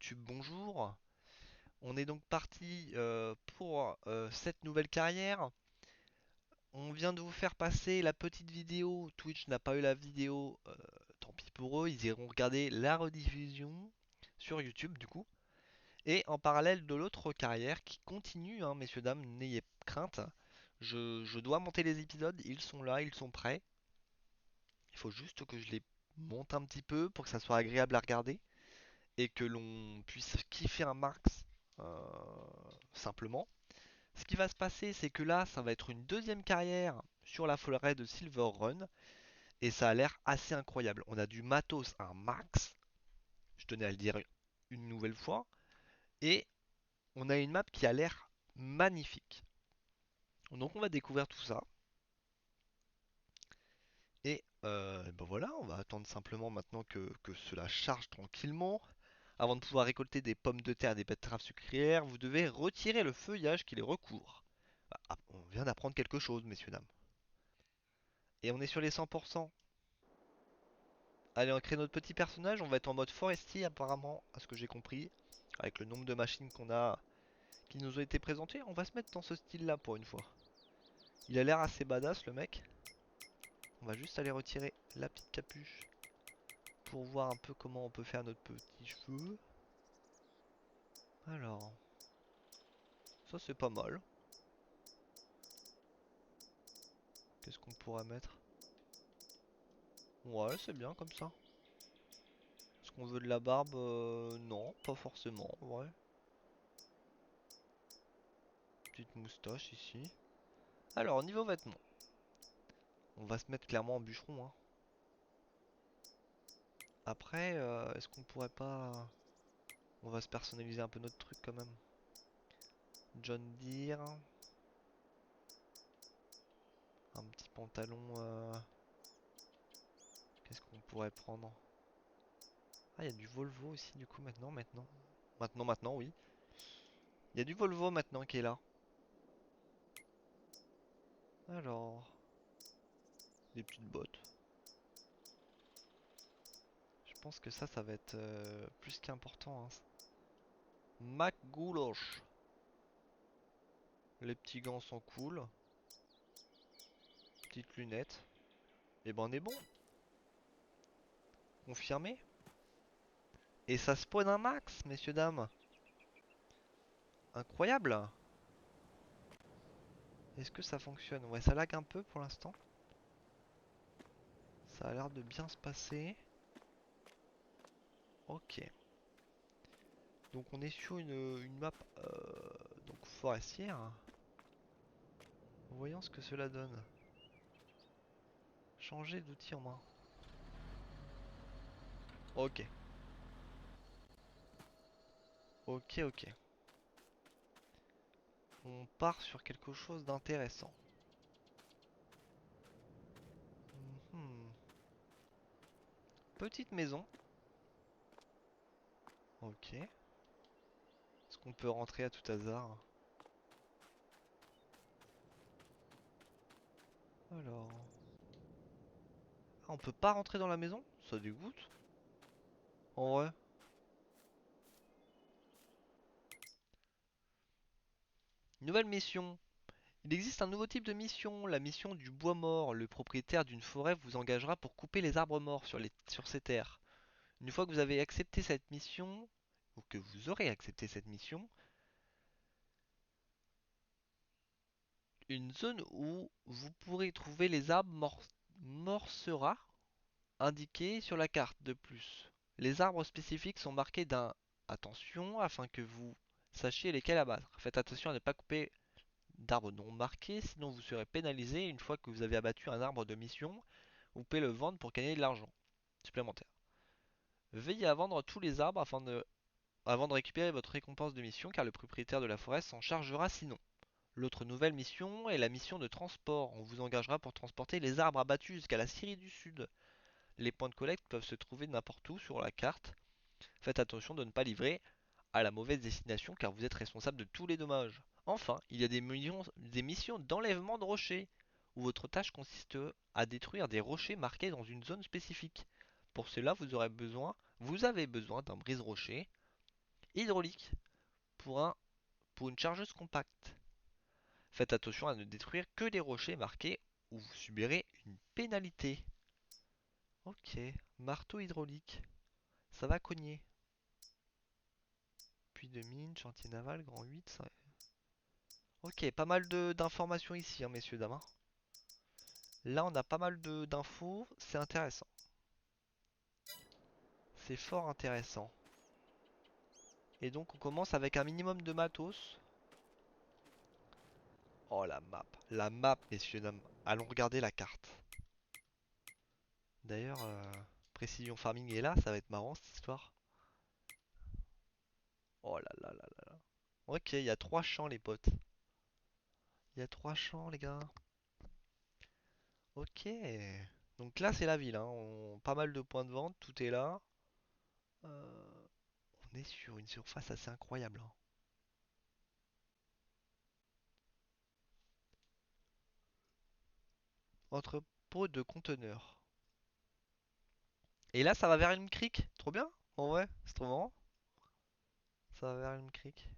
YouTube, bonjour. On est donc parti pour cette nouvelle carrière. On vient de vous faire passer la petite vidéo. Twitch n'a pas eu la vidéo, tant pis pour eux. Ils iront regarder la rediffusion sur YouTube du coup. Et en parallèle de l'autre carrière qui continue, hein, messieurs, dames, n'ayez crainte. Je dois monter les épisodes, ils sont là, ils sont prêts. Il faut juste que je les monte un petit peu pour que ça soit agréable à regarder et que l'on puisse kiffer un max simplement. Ce qui va se passer, c'est que là, ça va être une deuxième carrière sur la forêt de Silver Run et ça a l'air assez incroyable. On a du matos un max, je tenais à le dire une nouvelle fois, et on a une map qui a l'air magnifique. Donc on va découvrir tout ça. Et ben voilà, on va attendre simplement maintenant que cela charge tranquillement. Avant de pouvoir récolter des pommes de terre et des betteraves sucrières, vous devez retirer le feuillage qui les recouvre. Ah, on vient d'apprendre quelque chose, messieurs, dames. Et on est sur les 100%. Allez, on crée notre petit personnage. On va être en mode forestier, apparemment, à ce que j'ai compris. Avec le nombre de machines qu'on a, qui nous ont été présentées. On va se mettre dans ce style-là pour une fois. Il a l'air assez badass, le mec. On va juste aller retirer la petite capuche pour voir un peu comment on peut faire notre petit cheveu. Alors, ça c'est pas mal. Qu'est-ce qu'on pourrait mettre? Ouais, c'est bien comme ça. Est-ce qu'on veut de la barbe? Non, pas forcément, ouais. Petite moustache ici. Alors, niveau vêtements, on va se mettre clairement en bûcheron, hein. Après, est-ce qu'on pourrait pas... On va se personnaliser un peu notre truc quand même. John Deere. Un petit pantalon... Qu'est-ce qu'on pourrait prendre? Ah, il y a du Volvo aussi du coup maintenant. Maintenant, oui. Il y a du Volvo maintenant qui est là. Alors... Des petites bottes. Je pense que ça va être plus qu'important, hein. McGoulosh. Les petits gants sont cool. Petites lunettes. Et ben on est bon. Confirmé. Et ça spawn un max, messieurs, dames. Incroyable. Est-ce que ça fonctionne? Ouais, ça lag un peu pour l'instant. Ça a l'air de bien se passer. Ok. Donc on est sur une map donc forestière. Voyons ce que cela donne. Changer d'outil en main. Ok. Ok. On part sur quelque chose d'intéressant. Mhm. Petite maison. Ok. Est-ce qu'on peut rentrer à tout hasard? Alors... Ah, on peut pas rentrer dans la maison? Ça dégoûte. En vrai. Nouvelle mission. Il existe un nouveau type de mission, la mission du bois mort. Le propriétaire d'une forêt vous engagera pour couper les arbres morts sur ses terres. Une fois que vous avez accepté cette mission, ou que vous aurez accepté cette mission, une zone où vous pourrez trouver les arbres morts sera indiquée sur la carte. De plus, les arbres spécifiques sont marqués d'un attention afin que vous sachiez lesquels abattre. Faites attention à ne pas couper d'arbres non marqués, sinon vous serez pénalisé une fois que vous avez abattu un arbre de mission. Vous pouvez le vendre pour gagner de l'argent supplémentaire. Veillez à vendre tous les arbres avant de récupérer votre récompense de mission car le propriétaire de la forêt s'en chargera sinon. L'autre nouvelle mission est la mission de transport. On vous engagera pour transporter les arbres abattus jusqu'à la Syrie du Sud. Les points de collecte peuvent se trouver n'importe où sur la carte. Faites attention de ne pas livrer à la mauvaise destination car vous êtes responsable de tous les dommages. Enfin, il y a des missions d'enlèvement de rochers, où votre tâche consiste à détruire des rochers marqués dans une zone spécifique. Pour cela, vous avez besoin d'un brise-rocher. hydraulique pour pour une chargeuse compacte. Faites attention à ne détruire que les rochers marqués ou vous subirez une pénalité. Ok, marteau hydraulique. Ça va cogner. Puits de mine, chantier naval, grand 8. Ok, pas mal d'informations ici, hein, messieurs, dames, hein. Là, on a pas mal d'infos. C'est intéressant. C'est fort intéressant. Et donc, on commence avec un minimum de matos. Oh, la map. La map, messieurs, dames. Allons regarder la carte. D'ailleurs, Précision Farming est là. Ça va être marrant, cette histoire. Oh là là là là là. Ok, il y a 3 champs, les potes. Il y a 3 champs, les gars. Ok. Donc là, c'est la ville, hein. Pas mal de points de vente. Tout est là. Euh, On est sur une surface assez incroyable, hein. Entrepôt de conteneurs. Et là, ça va vers une crique. Trop bien. En vrai, c'est trop marrant. Ça va vers une crique.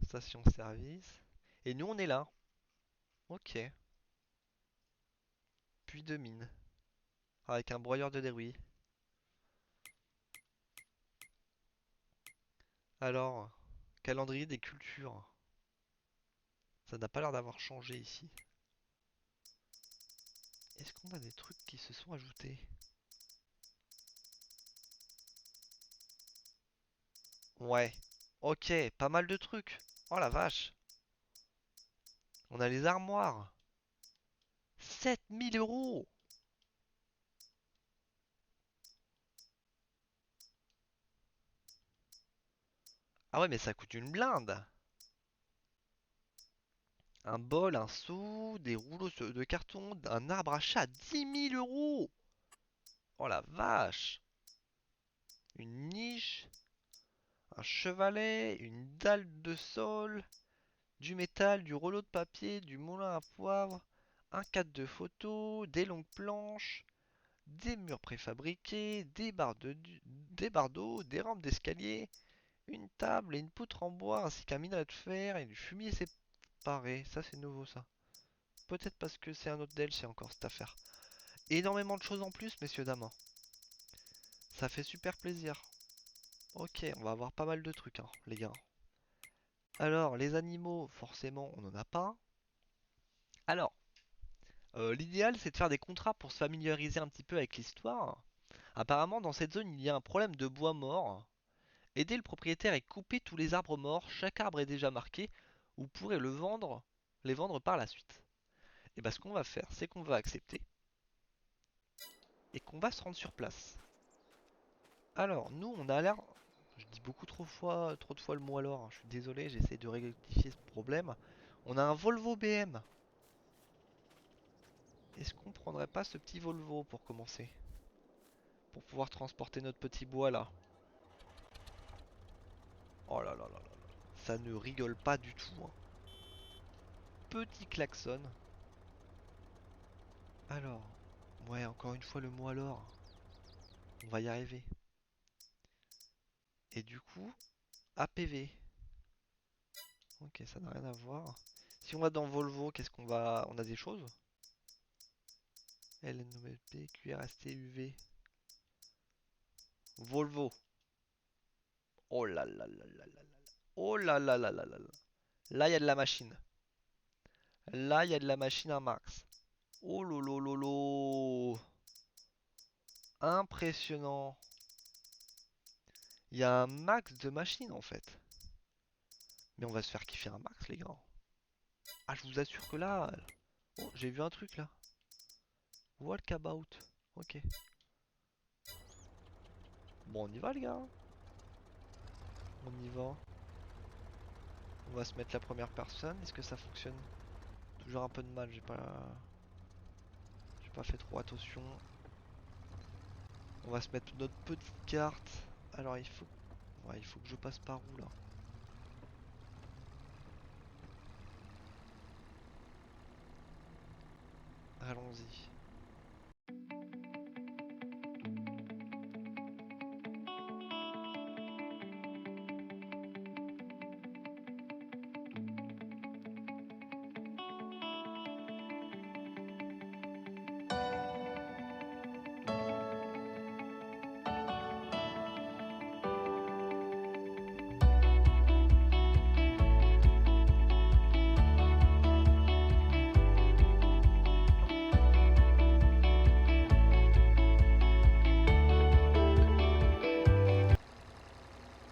Station service. Et nous, on est là. Ok. Puits de mine. Avec un broyeur de dérouille. Alors, calendrier des cultures. Ça n'a pas l'air d'avoir changé ici. Est-ce qu'on a des trucs qui se sont ajoutés? Ouais. Ok, pas mal de trucs. Oh la vache. On a les armoires. 7 000 euros. Ah ouais, mais ça coûte une blinde. Un bol, un seau, des rouleaux de carton, un arbre à chat, 10 000 euros. Oh la vache. Une niche, un chevalet, une dalle de sol, du métal, du rouleau de papier, du moulin à poivre, un cadre de photo, des longues planches, des murs préfabriqués, des bardeaux, des rampes d'escalier, une table et une poutre en bois ainsi qu'un minerai de fer et du fumier séparé. Ça c'est nouveau ça. Peut-être parce que c'est un autre DLC encore cette affaire. Énormément de choses en plus, messieurs, dames. Ça fait super plaisir. Ok, on va avoir pas mal de trucs, hein, les gars. Alors, les animaux, forcément, on n'en a pas. Alors, l'idéal, c'est de faire des contrats pour se familiariser un petit peu avec l'histoire. Apparemment, dans cette zone, il y a un problème de bois mort. Aidez le propriétaire et coupez tous les arbres morts. Chaque arbre est déjà marqué. Vous pourrez les vendre par la suite. Et bah, ce qu'on va faire, c'est qu'on va accepter et qu'on va se rendre sur place. Alors, nous, on a l'air. Je dis beaucoup trop de fois le mot alors, hein. Je suis désolé, j'essaie de rectifier ce problème. On a un Volvo BM. Est-ce qu'on prendrait pas ce petit Volvo pour commencer? Pour pouvoir transporter notre petit bois là. Oh là là là là là. Ça ne rigole pas du tout, hein. Petit klaxon. Alors. Ouais, encore une fois le mot alors. On va y arriver. Et du coup, APV. Ok, ça n'a rien à voir. Si on va dans Volvo, qu'est-ce qu'on va... On a des choses? LNOLP, QRST, UV. Volvo. Oh là là là là là là. Oh là là là là là là. Là, il y a de la machine. Là, il y a de la machine à max. Oh lolo lolo. Impressionnant. Il y a un max de machines en fait. Mais on va se faire kiffer un max, les gars. Ah, je vous assure que là... Oh, j'ai vu un truc là. Walkabout. Ok. Bon, on y va, les gars. On y va. On va se mettre la première personne. Est-ce que ça fonctionne? Toujours un peu de mal. J'ai pas fait trop attention. On va se mettre notre petite carte. Alors, ouais, il faut que je passe par où là? Allons-y.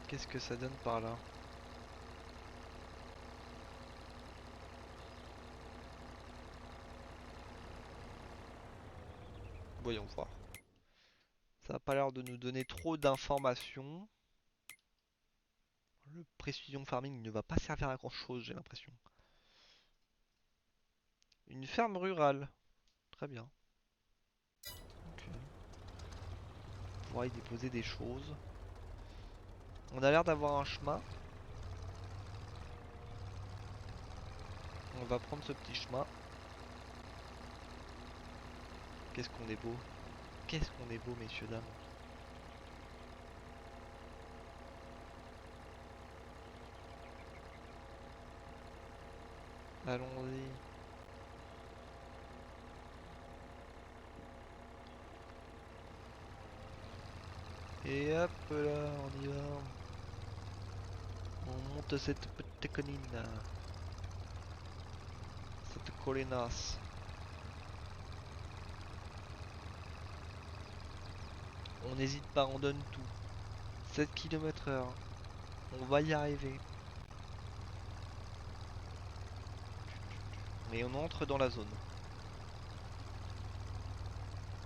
Qu'est-ce que ça donne par là? Voyons voir. Ça n'a pas l'air de nous donner trop d'informations. Le précision farming ne va pas servir à grand chose, j'ai l'impression. Une ferme rurale. Très bien. Ok. On pourra y déposer des choses. On a l'air d'avoir un chemin. On va prendre ce petit chemin. Qu'est-ce qu'on est beau. Qu'est-ce qu'on est beau, messieurs, dames. Allons-y. Et hop là, on y va. On monte cette petite colline. Cette colinasse. On n'hésite pas, on donne tout. 7 km/h. On va y arriver. Et on entre dans la zone.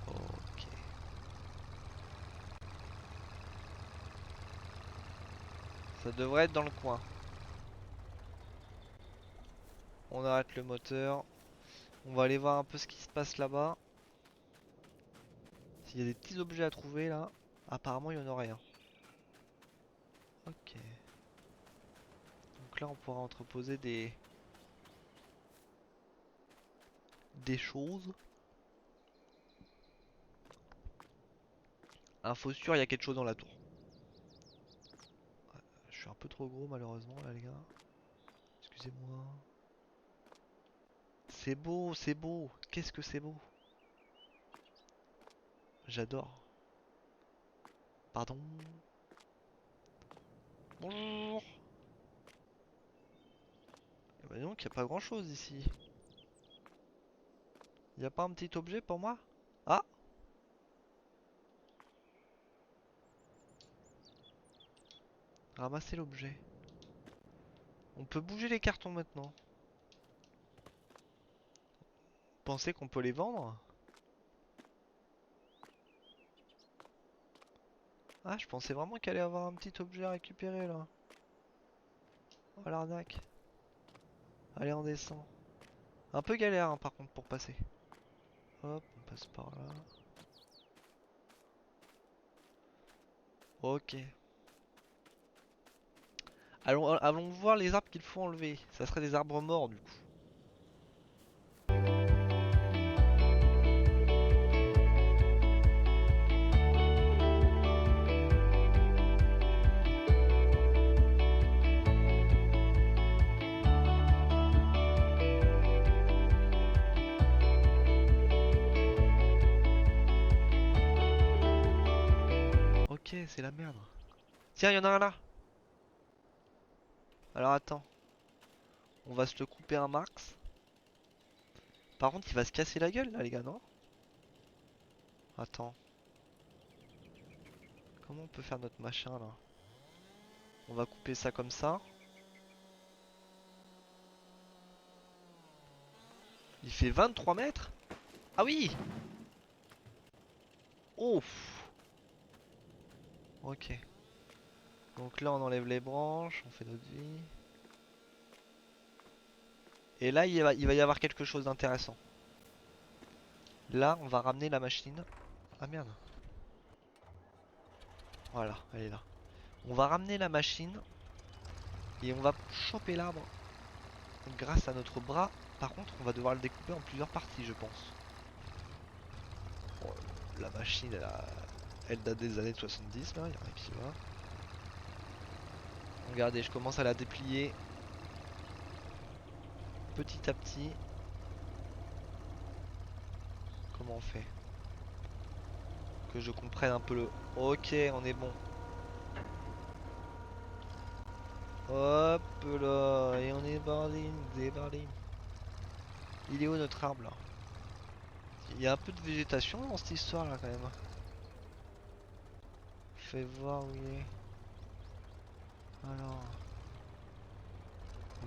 Ok. Ça devrait être dans le coin. On arrête le moteur. On va aller voir un peu ce qui se passe là-bas. S'il y a des petits objets à trouver là. Apparemment il y en a rien. Ok. Donc là on pourra entreposer des choses. Info sûre, il y a quelque chose dans la tour. Je suis un peu trop gros malheureusement là les gars. Excusez-moi. C'est beau, c'est beau. Qu'est-ce que c'est beau. J'adore. Pardon. Bonjour. Eh ben donc, il n'y a pas grand chose ici. Il n'y a pas un petit objet pour moi? Ah! Ramasser l'objet. On peut bouger les cartons maintenant. Pensez qu'on peut les vendre? Ah, je pensais vraiment qu'il allait avoir un petit objet à récupérer là. Oh l'arnaque. Allez, on descend. Un peu galère hein, par contre pour passer. Hop, on passe par là. Ok. Allons voir les arbres qu'il faut enlever. Ça serait des arbres morts du coup. Ok, c'est la merde. Tiens, il y en a un là. Alors attends. On va se le couper un max. Par contre, il va se casser la gueule là, les gars, non? Attends. Comment on peut faire notre machin là? On va couper ça comme ça. Il fait 23 mètres? Ah oui! Oh! Ok. Donc là, on enlève les branches, on fait notre vie. Et là, il va y avoir quelque chose d'intéressant. Là, on va ramener la machine. Ah merde. Voilà, elle est là. On va ramener la machine et on va choper l'arbre grâce à notre bras. Par contre, on va devoir le découper en plusieurs parties, je pense. Bon, la machine, elle date des années 70, là, il y a rien qui va. Regardez, je commence à la déplier petit à petit. Comment on fait? Que je comprenne un peu le... Ok, on est bon. Hop là, et on est bardé, débardé. Il est où notre arbre là? Il y a un peu de végétation dans cette histoire là quand même. Fais voir où il est.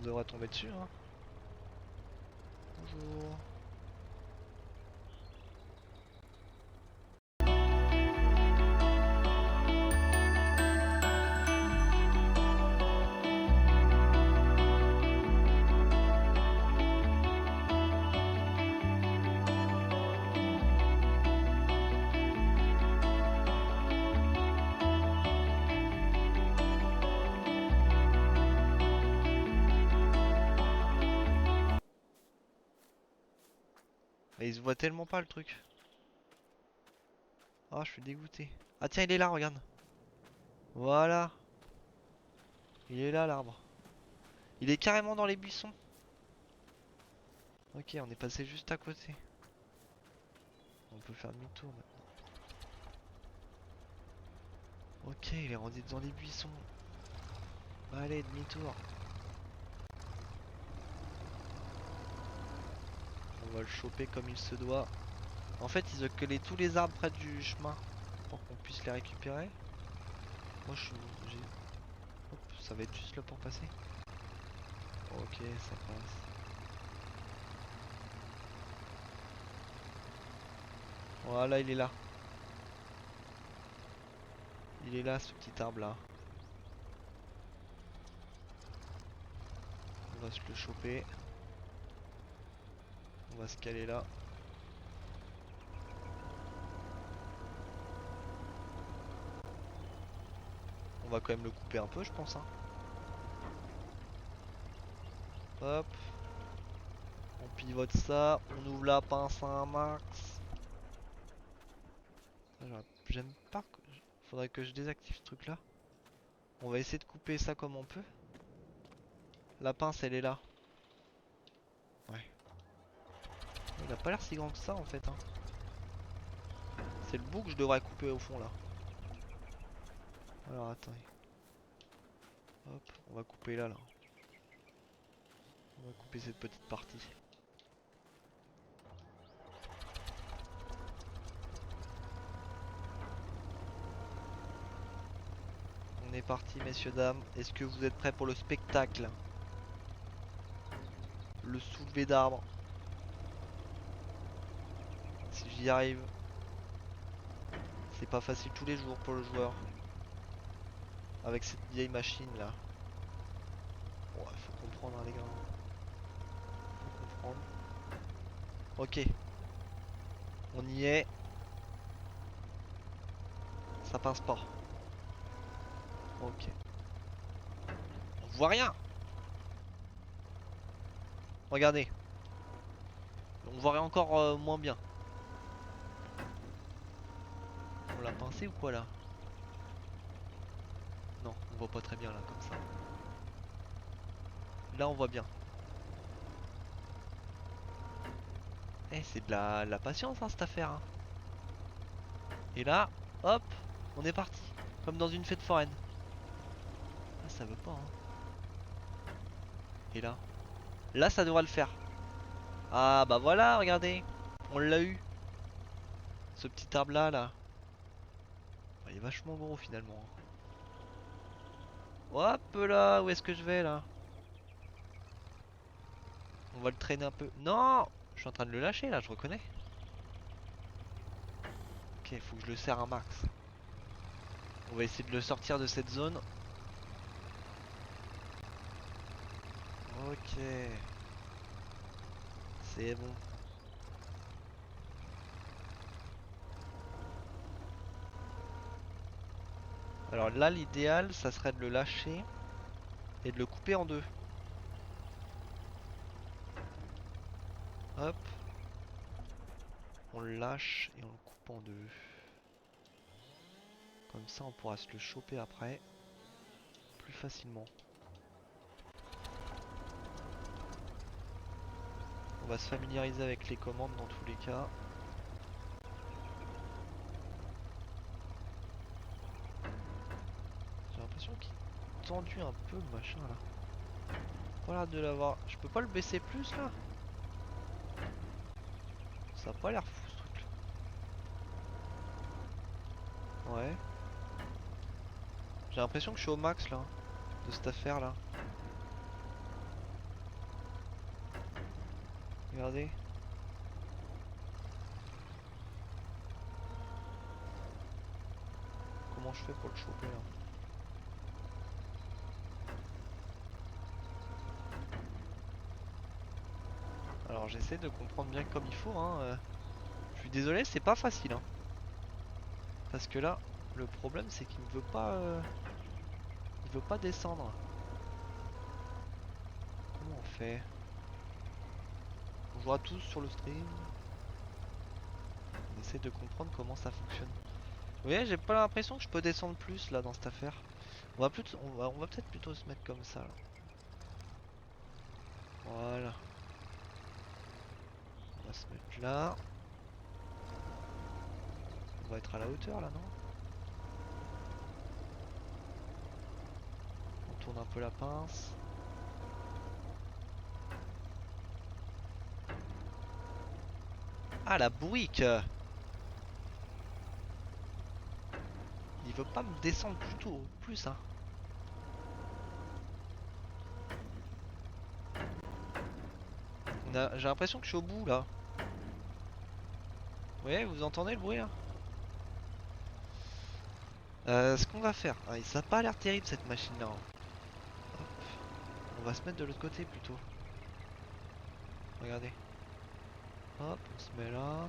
On devrait tomber dessus, hein. Bonjour. Mais il se voit tellement pas le truc. Ah, je suis dégoûté. Ah tiens, il est là, regarde. Voilà. Il est là, l'arbre. Il est carrément dans les buissons. Ok, on est passé juste à côté. On peut faire demi-tour maintenant. Ok, il est rendu dans les buissons. Allez, demi-tour. On va le choper comme il se doit. En fait, ils ont collé tous les arbres près du chemin pour qu'on puisse les récupérer. Moi, hop, ça va être juste là pour passer. Ok, ça passe. Voilà, il est là. Il est là, ce petit arbre là. On va se le choper. On va se caler là. On va quand même le couper un peu, je pense, hein. Hop. On pivote ça. On ouvre la pince à un max. J'aime pas. Faudrait que je désactive ce truc là. On va essayer de couper ça comme on peut. La pince, elle est là. Ouais. Il a pas l'air si grand que ça en fait, hein. C'est le bout que je devrais couper au fond là. Alors attendez. Hop, on va couper là. On va couper cette petite partie. On est parti messieurs dames. Est-ce que vous êtes prêts pour le spectacle? Le soulevé d'arbre. Si j'y arrive. C'est pas facile tous les jours pour le joueur. Avec cette vieille machine là. Ouais, faut comprendre hein, les gars. Faut comprendre. Ok. On y est. Ça passe pas. Ok. On voit rien. Regardez. On voit encore moins bien. On l'a pincé ou quoi là? Non, on voit pas très bien là comme ça. Là on voit bien. Eh, c'est de la patience hein, cette affaire. Hein. Et là, hop, on est parti. Comme dans une fête foraine. Ah, ça veut pas. Hein. Et là, là ça devrait le faire. Ah bah voilà, regardez. On l'a eu. Ce petit arbre là, là. Ah, il est vachement gros finalement. Hop là, où est-ce que je vais là? On va le traîner un peu. Non! Je suis en train de le lâcher là, je reconnais. Ok, faut que je le serre un max. On va essayer de le sortir de cette zone. Ok. C'est bon. Alors là, l'idéal, ça serait de le lâcher et de le couper en deux. Hop. On le lâche et on le coupe en deux. Comme ça, on pourra se le choper après. Plus facilement. On va se familiariser avec les commandes dans tous les cas. J'ai l'impression qu'il est tendu un peu le machin là. Pas l'air de l'avoir. Je peux pas le baisser plus là? Ça a pas l'air fou ce truc là. Ouais. J'ai l'impression que je suis au max là. De cette affaire là. Regardez. Comment je fais pour le choper là? Alors j'essaie de comprendre bien comme il faut hein. Je suis désolé, c'est pas facile hein. Parce que là, le problème c'est qu'il ne veut pas il veut pas descendre. Comment on fait? Bonjour à tous sur le stream. On essaie de comprendre comment ça fonctionne. Vous voyez, j'ai pas l'impression que je peux descendre plus là dans cette affaire. On va peut-être plutôt se mettre comme ça là. Voilà. On va se mettre là. On va être à la hauteur là, non? On tourne un peu la pince. Ah la bourrique! Il veut pas me descendre plutôt plus hein. J'ai l'impression que je suis au bout là. Ouais, vous entendez le bruit là? Ce qu'on va faire, ah, ça a pas l'air terrible cette machine là. Hop. On va se mettre de l'autre côté plutôt. Regardez. Hop, on se met là.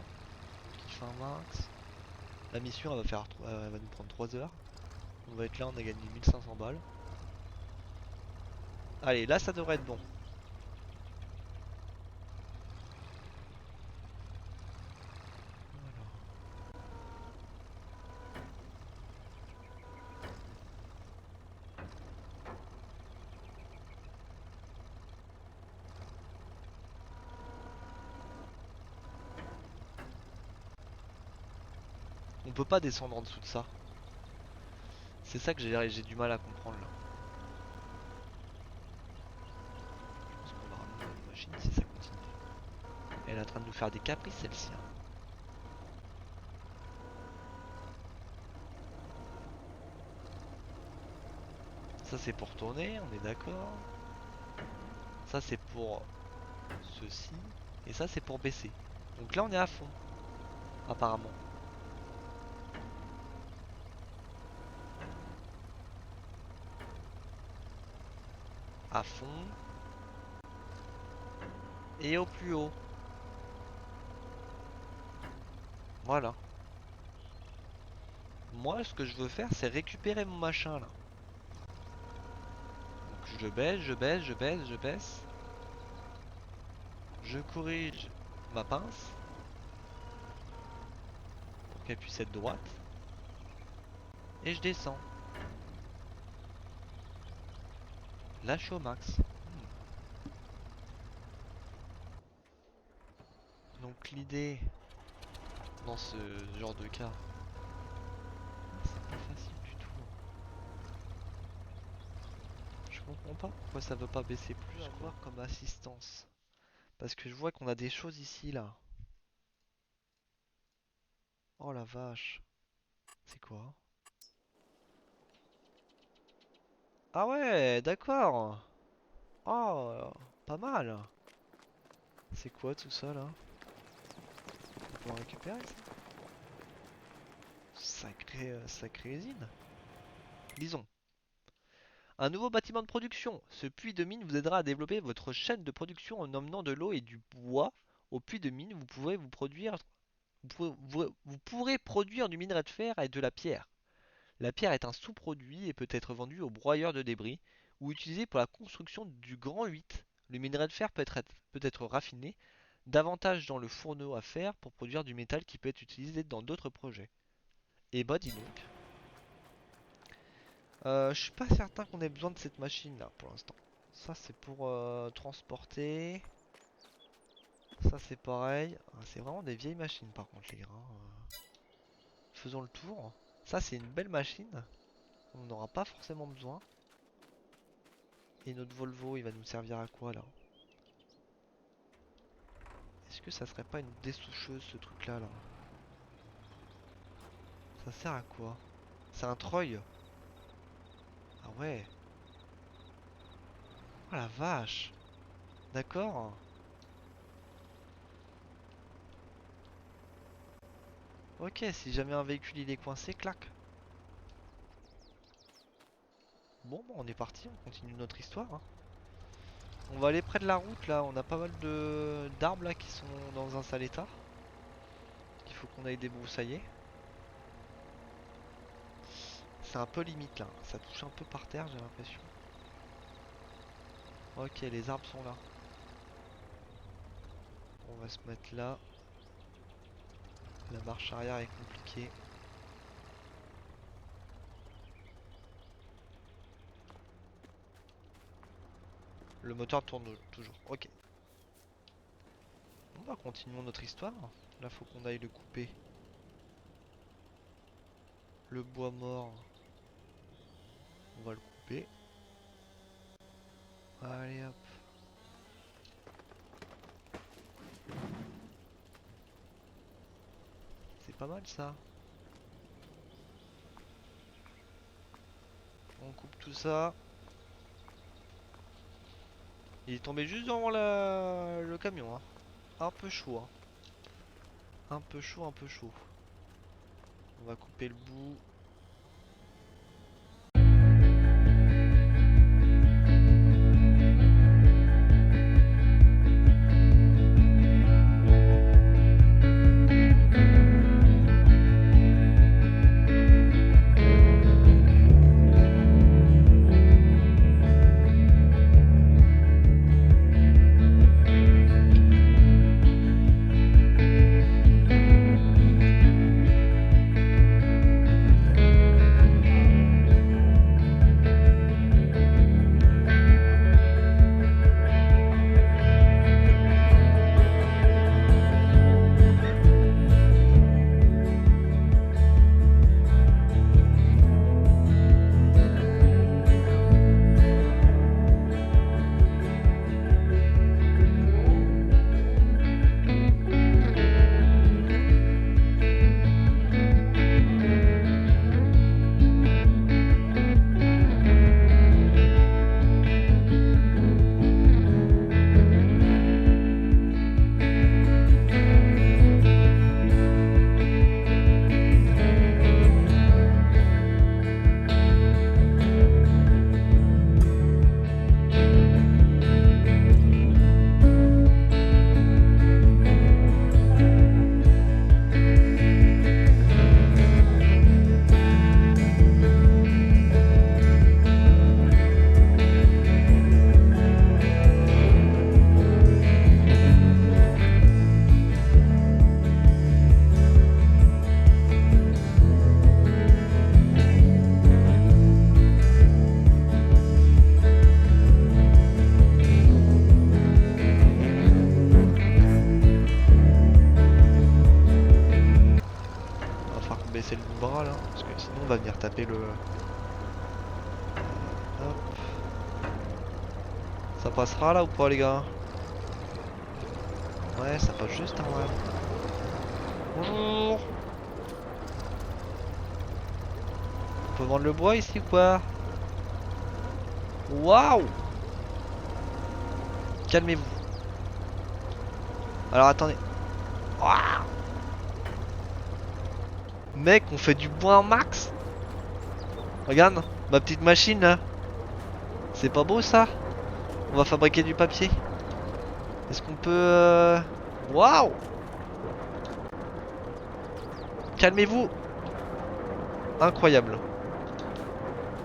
Petit fin max. La mission elle va faire, elle va nous prendre 3 heures. On va être là, on a gagné 1500 balles. Allez, là ça devrait être bon. Voilà. On peut pas descendre en dessous de ça. C'est ça que j'ai du mal à comprendre là. Je pense qu'on va ramener notre machine si ça continue. Elle est en train de nous faire des caprices celle-ci hein. Ça c'est pour tourner, on est d'accord. Ça c'est pour ceci. Et ça c'est pour baisser. Donc là on est à fond. Apparemment. À fond. Et au plus haut. Voilà. Moi ce que je veux faire c'est récupérer mon machin là. Donc je baisse, je baisse, je baisse, je baisse. Je corrige ma pince. Pour qu'elle puisse être droite. Et je descends. Là je suis au max. Donc l'idée dans ce genre de cas, c'est pas facile du tout. Je comprends pas pourquoi ça veut pas baisser plus. Avoir comme assistance. Parce que je vois qu'on a des choses ici là. Oh la vache. C'est quoi? Ah ouais, d'accord. Oh, pas mal. C'est quoi tout ça là? On peut en récupérer ça? Sacrée usine. Lisons. Un nouveau bâtiment de production. Ce puits de mine vous aidera à développer votre chaîne de production en emmenant de l'eau et du bois. Au puits de mine, vous pourrez produire du minerai de fer et de la pierre. La pierre est un sous-produit et peut être vendue au broyeur de débris ou utilisée pour la construction du grand 8. Le minerai de fer peut être raffiné davantage dans le fourneau à fer pour produire du métal qui peut être utilisé dans d'autres projets. Et bah dis donc. Je suis pas certain qu'on ait besoin de cette machine là pour l'instant. Ça c'est pour transporter. Ça c'est pareil. Ah, c'est vraiment des vieilles machines par contre les gars. Faisons le tour. Ça c'est une belle machine. On n'aura pas forcément besoin. Et notre Volvo il va nous servir à quoi là? Est-ce que ça serait pas une dessoucheuse ce truc là là? Ça sert à quoi? C'est un treuil. Ah ouais. Oh la vache. D'accord. Ok, si jamais un véhicule il est coincé, clac. Bon, bah, on est parti, on continue notre histoire, hein. On va aller près de la route là, on a pas mal de d'arbres là qui sont dans un sale état. Il faut qu'on aille débroussailler. C'est un peu limite là, ça touche un peu par terre j'ai l'impression. Ok, les arbres sont là. On va se mettre là. La marche arrière est compliquée. Le moteur tourne toujours, ok. On va continuer notre histoire. Là faut qu'on aille le couper. Le bois mort, on va le couper. Allez hop. C'est pas mal ça. On coupe tout ça. Il est tombé juste devant le camion, hein. Un peu chaud, hein. Un peu chaud, un peu chaud. On va couper le bout. Baisser le bras là, parce que sinon on va venir taper le... Hop. Ça passera là ou pas les gars? Ouais, ça passe juste, hein, ouais. Bonjour. On peut vendre le bois ici ou quoi? Waouh! Calmez-vous. Alors attendez. Waouh! Mec, on fait du bois en max. Regarde, ma petite machine là. C'est pas beau ça? On va fabriquer du papier. Est-ce qu'on peut... Waouh! Calmez-vous. Incroyable.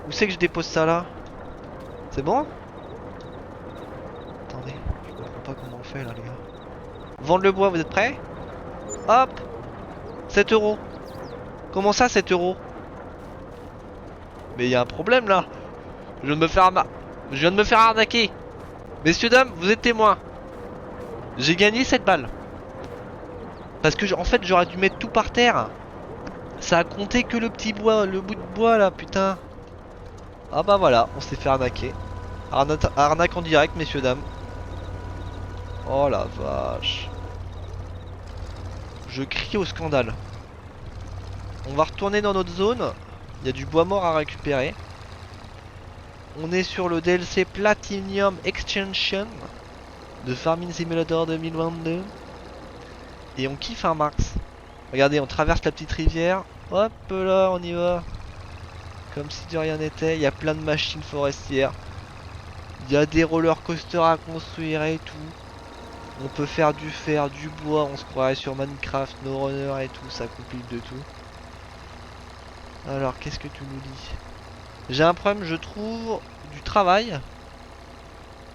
Où c'est que je dépose ça là? C'est bon? Attendez, je comprends pas comment on fait là les gars. Vendre le bois, vous êtes prêts? Hop! 7 euros. Comment ça 7 euros? Mais il y a un problème là. Je viens de me faire arnaquer. Messieurs dames, vous êtes témoins. J'ai gagné cette balle. Parce que en fait j'aurais dû mettre tout par terre. Ça a compté que le petit bois, le bout de bois là, putain. Ah bah voilà, on s'est fait arnaquer. Arnaque en direct, messieurs dames. Oh la vache. Je crie au scandale. On va retourner dans notre zone. Il y a du bois mort à récupérer. On est sur le DLC Platinum Extension de Farming Simulator 2022. Et on kiffe un max. Regardez, on traverse la petite rivière. Hop là, on y va. Comme si de rien n'était. Il y a plein de machines forestières. Il y a des roller coasters à construire et tout. On peut faire du fer, du bois. On se croirait sur Minecraft, No Runner et tout. Ça complique de tout. Alors, qu'est-ce que tu nous dis? J'ai un problème, je trouve du travail.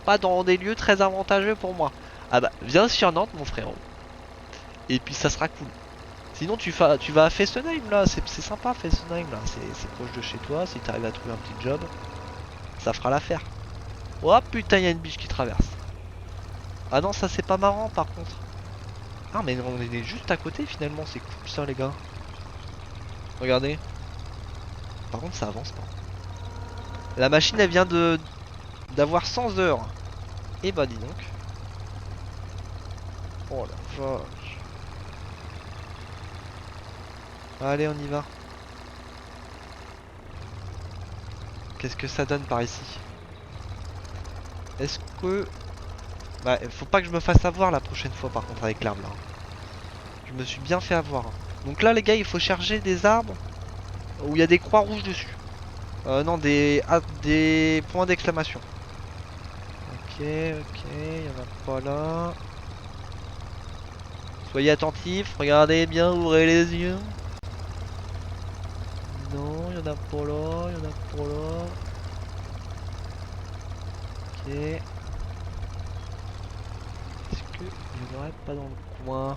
Pas dans des lieux très avantageux pour moi. Ah bah, viens sur Nantes, mon frérot. Et puis ça sera cool. Sinon, tu vas à Fessenheim là. C'est sympa, Fessenheim là. C'est proche de chez toi. Si t'arrives à trouver un petit job, ça fera l'affaire. Oh putain, il y a une biche qui traverse. Ah non, ça c'est pas marrant par contre. Ah, mais on est juste à côté finalement. C'est cool ça, les gars. Regardez. Par contre, ça avance pas. La machine, elle vient de d'avoir 100 heures. Et bah, dis donc. Oh la vache. Allez, on y va. Qu'est-ce que ça donne par ici? Est-ce que... Bah, faut pas que je me fasse avoir la prochaine fois par contre avec l'arbre là. Je me suis bien fait avoir. Donc là les gars, il faut charger des arbres où il y a des croix rouges dessus. Non, des points d'exclamation. Ok, ok, il y en a pas là. Soyez attentifs, regardez bien, ouvrez les yeux. Non, il y en a pas là, il y en a pas là. Ok. Est-ce que il n'y en aurait pas dans le coin?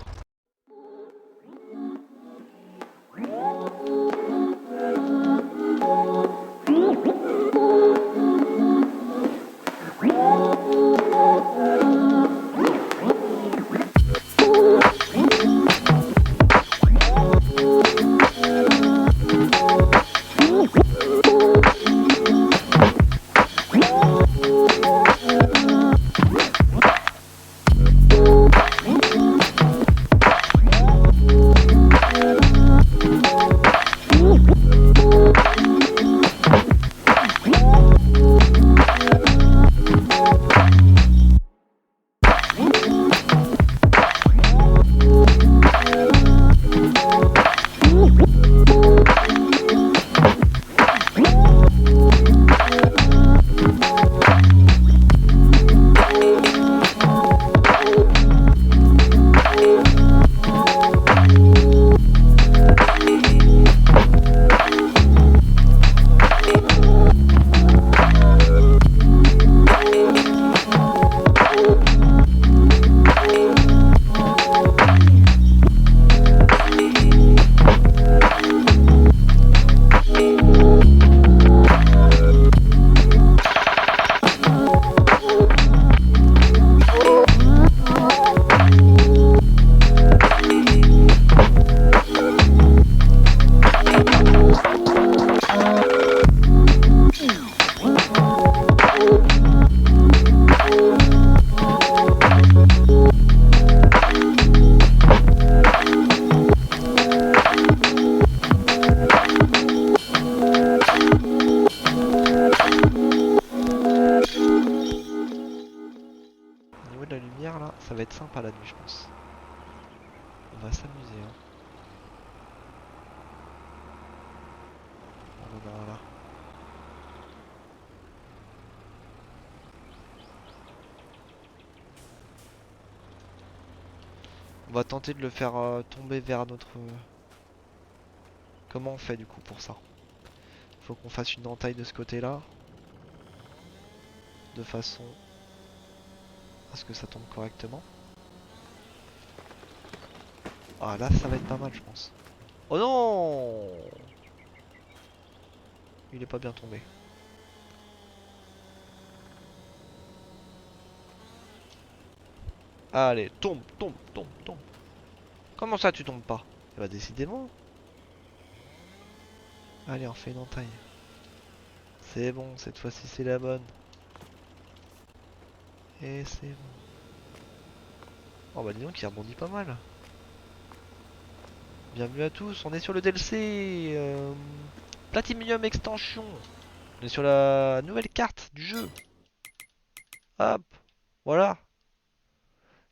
Au niveau de la lumière là, ça va être sympa la nuit je pense. On va s'amuser hein. Voilà. On va tenter de le faire tomber vers notre... Comment on fait du coup pour ça? Faut qu'on fasse une entaille de ce côté là. De façon à ce que ça tombe correctement. Ah là ça va être pas mal je pense. Oh non! Il est pas bien tombé. Allez, tombe, tombe, tombe, tombe. Comment ça tu tombes pas? Eh bah décidément. Allez, on fait une entaille. C'est bon, cette fois-ci c'est la bonne. Et c'est bon. Oh bah dis donc, il rebondit pas mal. Bienvenue à tous, on est sur le DLC Platinum Extension. On est sur la nouvelle carte du jeu. Hop, voilà.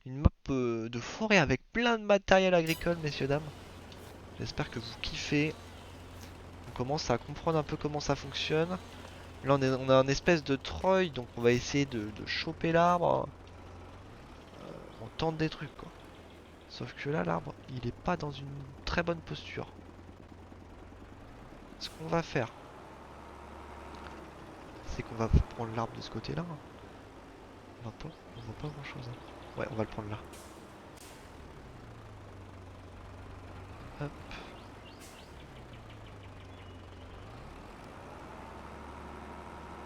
Une map de forêt avec plein de matériel agricole, messieurs, dames. J'espère que vous kiffez. On commence à comprendre un peu comment ça fonctionne. Là on a un espèce de treuil, donc on va essayer de choper l'arbre. On tente des trucs quoi. Sauf que là l'arbre il est pas dans une très bonne posture. Ce qu'on va faire, c'est qu'on va prendre l'arbre de ce côté là. On voit pas grand chose. Ouais, on va le prendre là. Hop.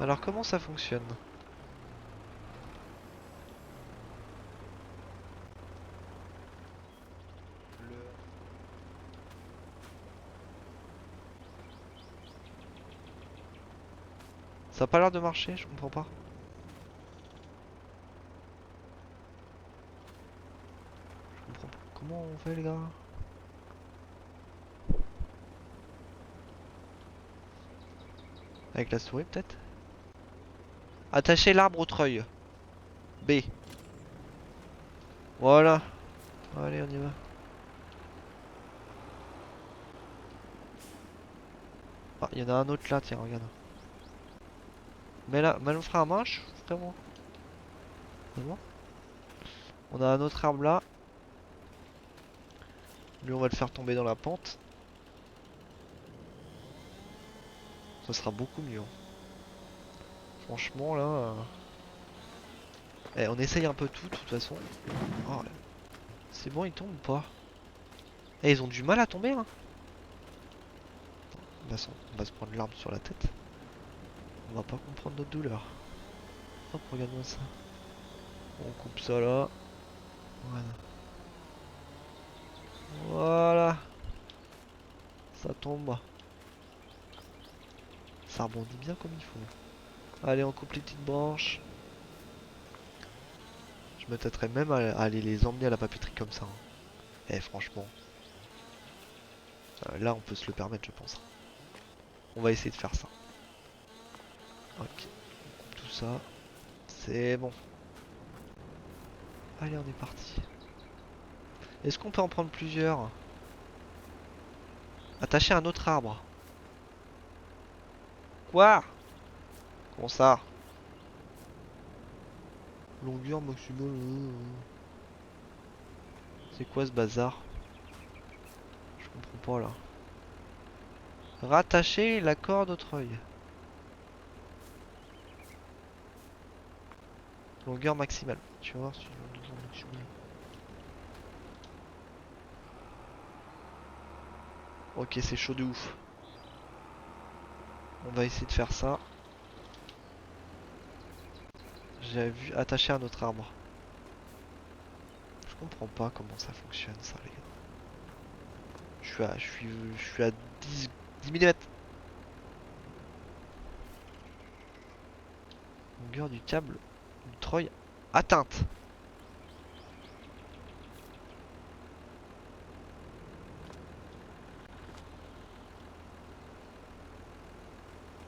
Alors comment ça fonctionne? Ça a pas l'air de marcher, je comprends pas. Je comprends pas. Comment on fait les gars? Avec la souris peut-être? Attacher l'arbre au treuil. B. Voilà. Allez, on y va. Ah, il y en a un autre là, tiens, regarde. Mais là, le frein à main, frérot. C'est bon. On a un autre arbre là. Lui, on va le faire tomber dans la pente. Ça sera beaucoup mieux. Franchement, là... on essaye un peu tout, de toute façon. Oh, c'est bon, ils tombent ou pas? Ils ont du mal à tomber, hein. On va se prendre l'arbre sur la tête. On va pas comprendre notre douleur. Hop, regarde-moi ça. On coupe ça là. Voilà. Voilà. Ça tombe. Ça rebondit bien comme il faut. Allez, on coupe les petites branches. Je me tâterais même à aller les emmener à la papeterie comme ça. Franchement. Là, on peut se le permettre, je pense. On va essayer de faire ça. Ok. On coupe tout ça. C'est bon. Allez, on est parti. Est-ce qu'on peut en prendre plusieurs? Attacher un autre arbre. Quoi? Comment ça? Longueur maximale. C'est quoi ce bazar? Je comprends pas là. Rattacher la corde au treuil. Longueur maximale. Tu vas voir si longueur maximale. Ok, c'est chaud de ouf. On va essayer de faire ça. J'avais vu attacher un autre arbre. Je comprends pas comment ça fonctionne ça les gars. Je suis à 10 mm. Longueur du câble du treuil atteinte.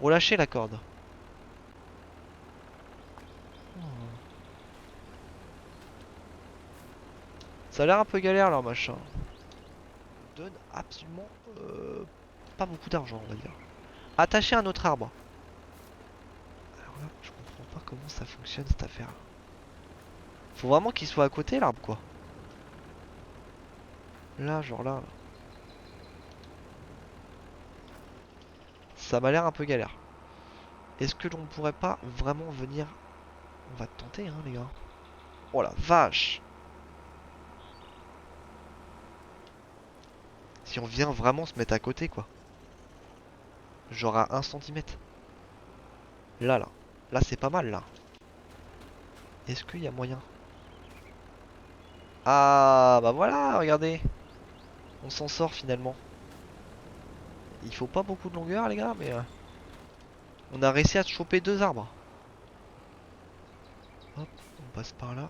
Relâchez la corde. Ça a l'air un peu galère leur machin. Donne absolument pas beaucoup d'argent on va dire. Attacher un autre arbre. Alors là, je comprends pas comment ça fonctionne cette affaire. Faut vraiment qu'il soit à côté l'arbre quoi. Là, genre là. Ça m'a l'air un peu galère. Est-ce que l'on pourrait pas vraiment venir... On va tenter hein les gars. Oh la vache. Si on vient vraiment se mettre à côté quoi. Genre à 1 centimètre. Là. Là c'est pas mal là. Est-ce qu'il y a moyen? Ah bah voilà, regardez. On s'en sort finalement. Il faut pas beaucoup de longueur les gars, mais on a réussi à choper 2 arbres. Hop, on passe par là.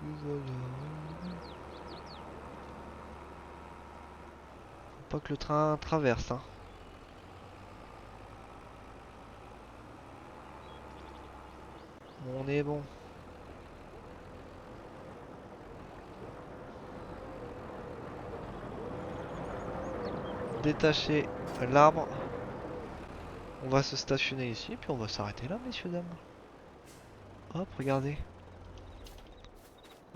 du voyage. Faut pas que le train traverse, hein. On est bon. Détacher l'arbre. On va se stationner ici, puis on va s'arrêter là, messieurs, dames. Hop, regardez.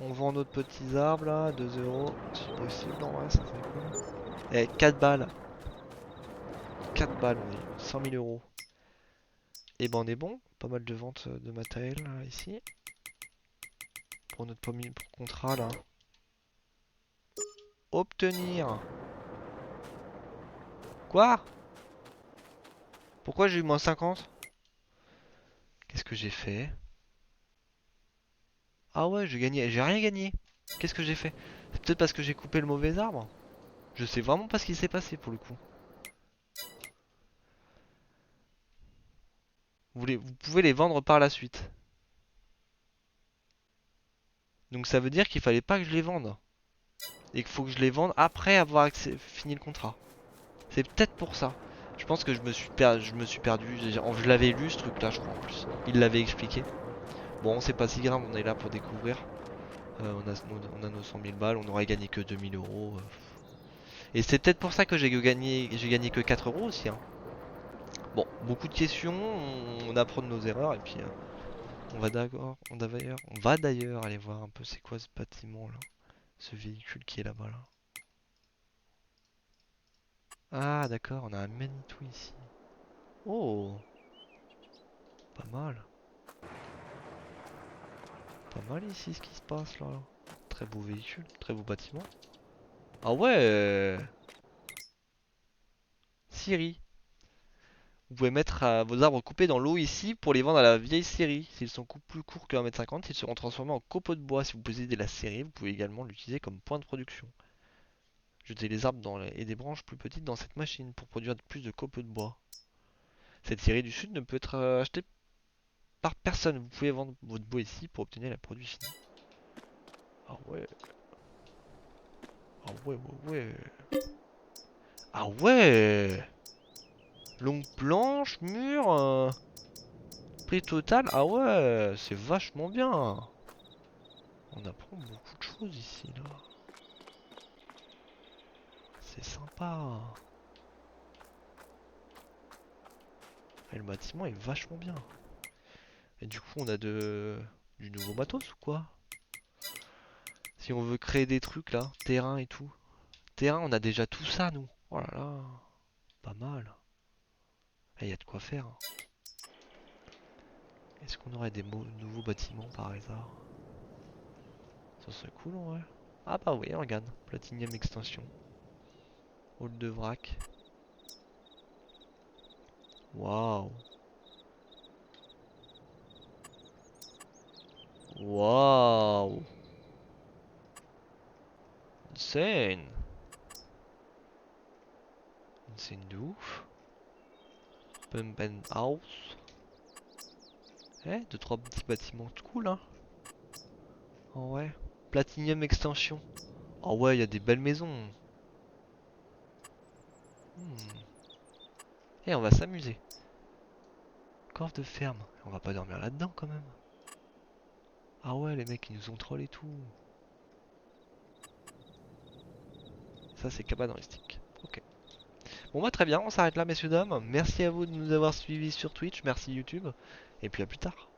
On vend notre petits arbres là, 2 euros, si possible, en vrai, ça serait cool. Eh, 4 balles. 4 balles, on est 100 000 euros. Et ben on est bon, pas mal de ventes de matériel là, ici. Pour notre pour contrat là. Obtenir. Quoi? Pourquoi j'ai eu moins 50? Qu'est-ce que j'ai fait? Ah ouais, j'ai gagné, j'ai rien gagné. Qu'est-ce que j'ai fait? C'est peut-être parce que j'ai coupé le mauvais arbre. Je sais vraiment pas ce qui s'est passé pour le coup. Vous pouvez les vendre par la suite. Donc ça veut dire qu'il fallait pas que je les vende. Et qu'il faut que je les vende après avoir fini le contrat. C'est peut-être pour ça. Je pense que je me suis perdu. Je l'avais lu ce truc là je crois en plus. Il l'avait expliqué. Bon c'est pas si grave, on est là pour découvrir. On a nos 100 000 balles, on aurait gagné que 2000 euros. Et c'est peut-être pour ça que j'ai gagné que 4 euros aussi, hein. Bon, beaucoup de questions, on apprend de nos erreurs et puis on va d'ailleurs aller voir un peu c'est quoi ce bâtiment là, ce véhicule qui est là-bas là. Ah d'accord, on a un Manitou ici. Oh, pas mal. Pas mal ici ce qui se passe là. Très beau véhicule, très beau bâtiment. Ah ouais, Siri. Vous pouvez mettre vos arbres coupés dans l'eau ici pour les vendre à la vieille scierie. S'ils sont plus courts que 1,50 m, ils seront transformés en copeaux de bois. Si vous possédez la scierie, vous pouvez également l'utiliser comme point de production. Jetez les arbres et des branches plus petites dans cette machine pour produire plus de copeaux de bois. Cette scierie du sud ne peut être achetée par personne. Vous pouvez vendre votre bois ici pour obtenir le produit fini. Ah ouais. Ah ouais, ouais, ouais. Ah ouais. Longue planche, mur, prix total. Ah ouais, c'est vachement bien. On apprend beaucoup de choses ici, là. C'est sympa. Et le bâtiment est vachement bien. Et du coup, on a du nouveau matos ou quoi? Si on veut créer des trucs là, terrain et tout. Terrain, on a déjà tout ça, nous. Oh là là, pas mal. Et y a de quoi faire, hein. Est-ce qu'on aurait des nouveaux bâtiments par hasard? Ça serait cool en vrai. Ah bah oui, regarde, Platinum Extension. Hall de vrac. Waouh. Waouh. Insane. Insane de ouf. Pump and House. Eh, deux trois petits bâtiments tout cool, hein. Oh ouais. Platinum Extension. Oh ouais, il y a des belles maisons. Hmm. Eh, on va s'amuser. Corps de ferme. On va pas dormir là-dedans quand même. Ah ouais, les mecs ils nous ont troll et tout. Ça c'est cabane rustique. Ok. Bon bah très bien, on s'arrête là messieurs dames. Merci à vous de nous avoir suivis sur Twitch. Merci YouTube. Et puis à plus tard.